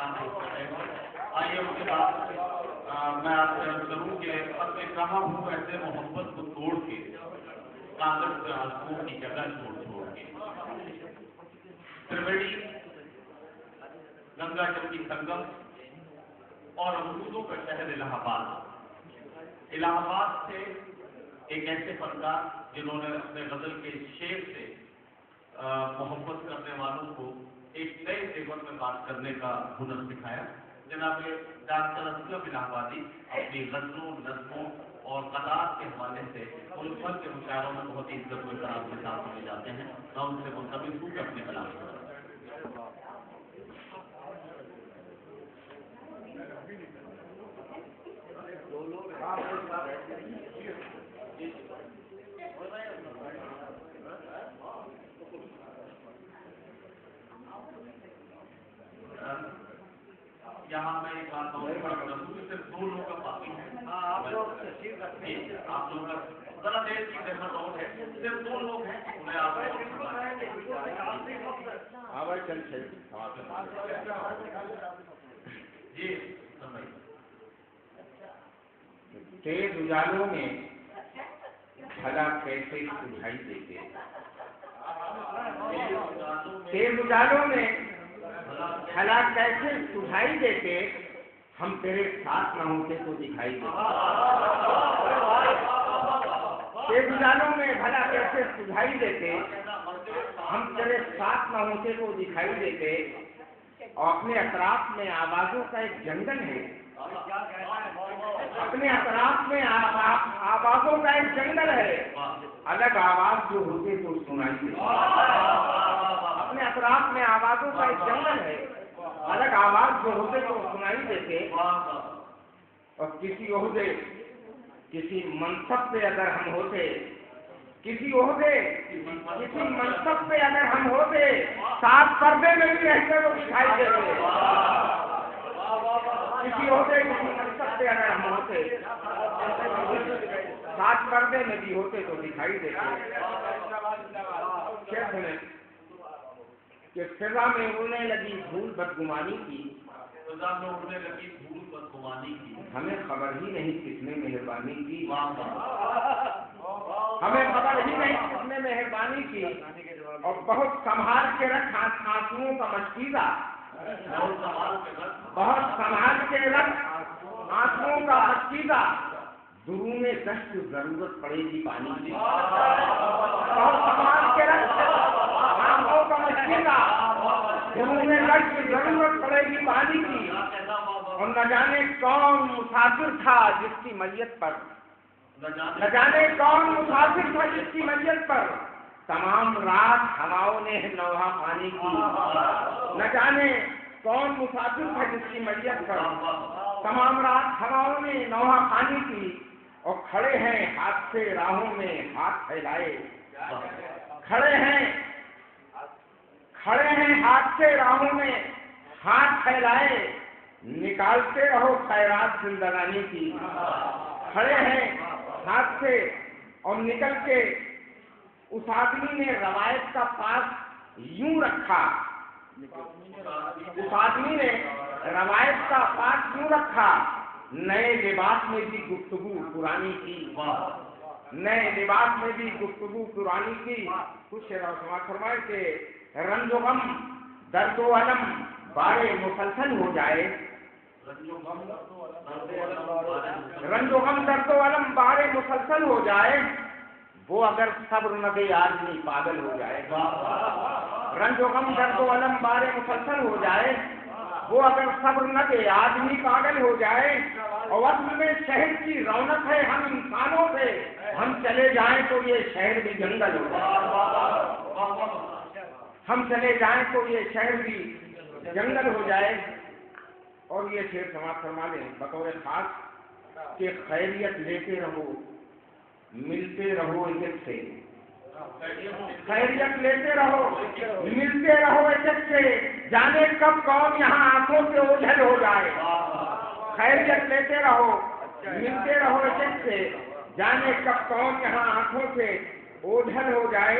آئیے اس کے بعد میں آپ سے عرض کروں کہ اب میں کہاں ہوں ایسے محبت کو توڑ کے کاغذ پہ آنسوؤں کی جگہ چھوڑ کے تربیڑی گنگا جمنی سنگم اور امرودوں کا شہر الہ آباد سے ایک ایسے فنکار جنہوں نے اپنے غزل کے شعر سے محبت کرنے والوں کو ایک نئے زیور میں بات کرنے کا ہنر سکھایا. جناب ڈاکٹر اسلم الہ آبادی اپنی غزلوں نظموں اور قطعات کے حوالے سے ملک بھر کے مشاعروں میں بہت ہی عزت و احترام کے ساتھ سنے جاتے ہیں. میں ان سے منتظر ہوں کہ اپنے کلام کو یہاں میں ایک بات صرف 2 لوگ کا باقی ہے. آپ لوگ کا ذرا دیر کی زحمت اور ہے. صرف 2 لوگ ہیں انہیں آپ جی تیز اجالوں میں بھلا کیسے سجھائی دیتے. تیز اجالوں میں بھلا کیسے سجھائی دیتے. ہم تیرے ساتھ نہ ہوتے تو دکھائی دیتے. تیز اجالوں میں بھلا کیسے سجھائی دیتے. ہم تیرے ساتھ نہ ہوتے تو دکھائی دیتے. اور اپنے اطراف میں آوازوں کا ایک جنگل ہے. اپنے اطراف میں آوازوں کا ایک جنگل ہے. الگ آواز جو ہوتے تو سنائی دیتے. اپنے اطراف میں آوازوں کا ایک جنگل ہے. الگ آواز جو ہوتے تو سنائی دیتے. اور کسی عہدے کسی منصب پہ اگر ہم ہوتے, کسی عہدے کسی منصب پہ اگر ہم ہوتے, ساتھ پردے میں بھی رہتے وہ دکھائی دیتے. کسی عہدے کسی منصب پہ اگر ہم ہوتے, ساتھ پردے میں بھی ہوتے تو دکھائی دیتے. کہتے ہیں کہ فضا میں اڑنے لگی دھول بدگمانی کی. فضا میں اڑنے لگی دھول بدگمانی کی. ہمیں خبر ہی نہیں کس نے مہربانی کی. ہمیں خبر ہی نہیں کس نے مہربانی کی. اور بہت سنبھال کے رکھ آنسوؤں کا مشکیزہ. بہت سنبھال کے رکھ آنسوؤں کا مشکیزہ. درون دشت ضرورت پڑے گی پانی کی. بہت سنبھال کے رکھ آنسوؤں کا مشکیزہ. درون دشت ضرورت پڑے گی پانی کی. اور نہ جانے کون مسافر تھا جس کی میت پر, نہ جانے کون مسافر تھا جس کی میت پر تمام رات ہواؤں نے نوحہ پانی کی. نہ جانے کون مسافر تھا جس کی میت پر تمام رات ہواؤں نے نوحہ پانی کی. اور کھڑے ہیں ہاتھ سے راہوں میں ہاتھ پھیلائے. کھڑے ہیں ہاتھ سے راہوں میں ہاتھ پھیلائے. نکالتے رہو خیرات زندگانی کی. کھڑے ہیں ہاتھ سے اور نکل کے. اس آدمی نے روایت کا پاس یوں رکھا. اس آدمی نے روایت کا پاس یوں رکھا. نئے لباس میں بھی گفتگو پرانی کی. نئے لباس میں بھی گفتگو پرانی کی. کچھ فرمائے کہ رنج و غم درد و علم بارے مسلسل ہو جائے. رنج و غم درد و علم بارے مسلسل ہو جائے. وہ اگر صبر نہ دے آدمی پاگل ہو جائے. رنج و غم درد و علم بارے مسلسل ہو جائے. وہ اگر صبر نہ دے آدمی پاگل ہو جائے. اور وقت میں شہر کی رونق ہے ہم انسانوں سے. ہم چلے جائیں تو یہ شہر بھی جنگل ہو جائے. ہم چلے جائیں تو یہ شہر بھی جنگل ہو جائے. اور یہ شعر سماعت فرما لیں بطور خاص کہ خیریت لیتے رہو ملتے رہو ایک سے. خیریت لیتے رہو ملتے رہو ایک سے. جانے کب کون یہاں آنکھوں سے اوجھل ہو جائے. خیریت لیتے رہو ملتے رہو ایک سے. جانے کب کون یہاں آنکھوں سے اوجھل ہو جائے.